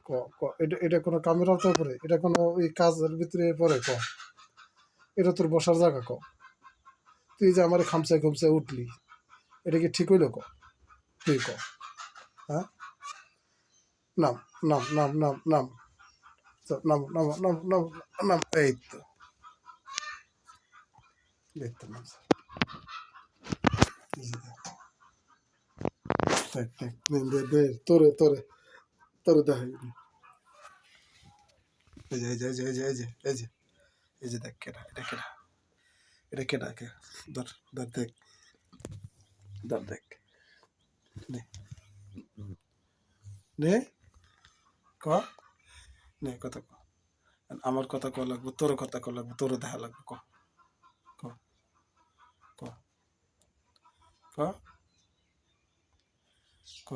ক ক এটা এটা কোনো কামের আওতায় পড়ে? এটা কোনো ওই কাজের ভিতরে পড়ে? ক এটা তোর বসার জায়গা? ক তুই যে আমার খামসায় খুমসায় উঠলি, এটা কি ঠিক হইলো? ক তুই ক। হ্যাঁ, নাম নাম নাম নাম নাম নাম নাম নাম নাম নাম এই তো, এই তো নাম স্যার। দেখ দেখ দে দে তোরে তোরে তোরে দেখাই। এই যে এই যে এই যে এই যে এই যে এই যে দেখ কেডা, এটা কেডা, এটা কেডা কে? ধর ধর দেখ, ধর দেখ, নে নে ক, নে কথা ক। আমার কথা ক লাগবে, তোর কথা ক লাগবে, তোর দেখা লাগবে। ক ক ক ক ক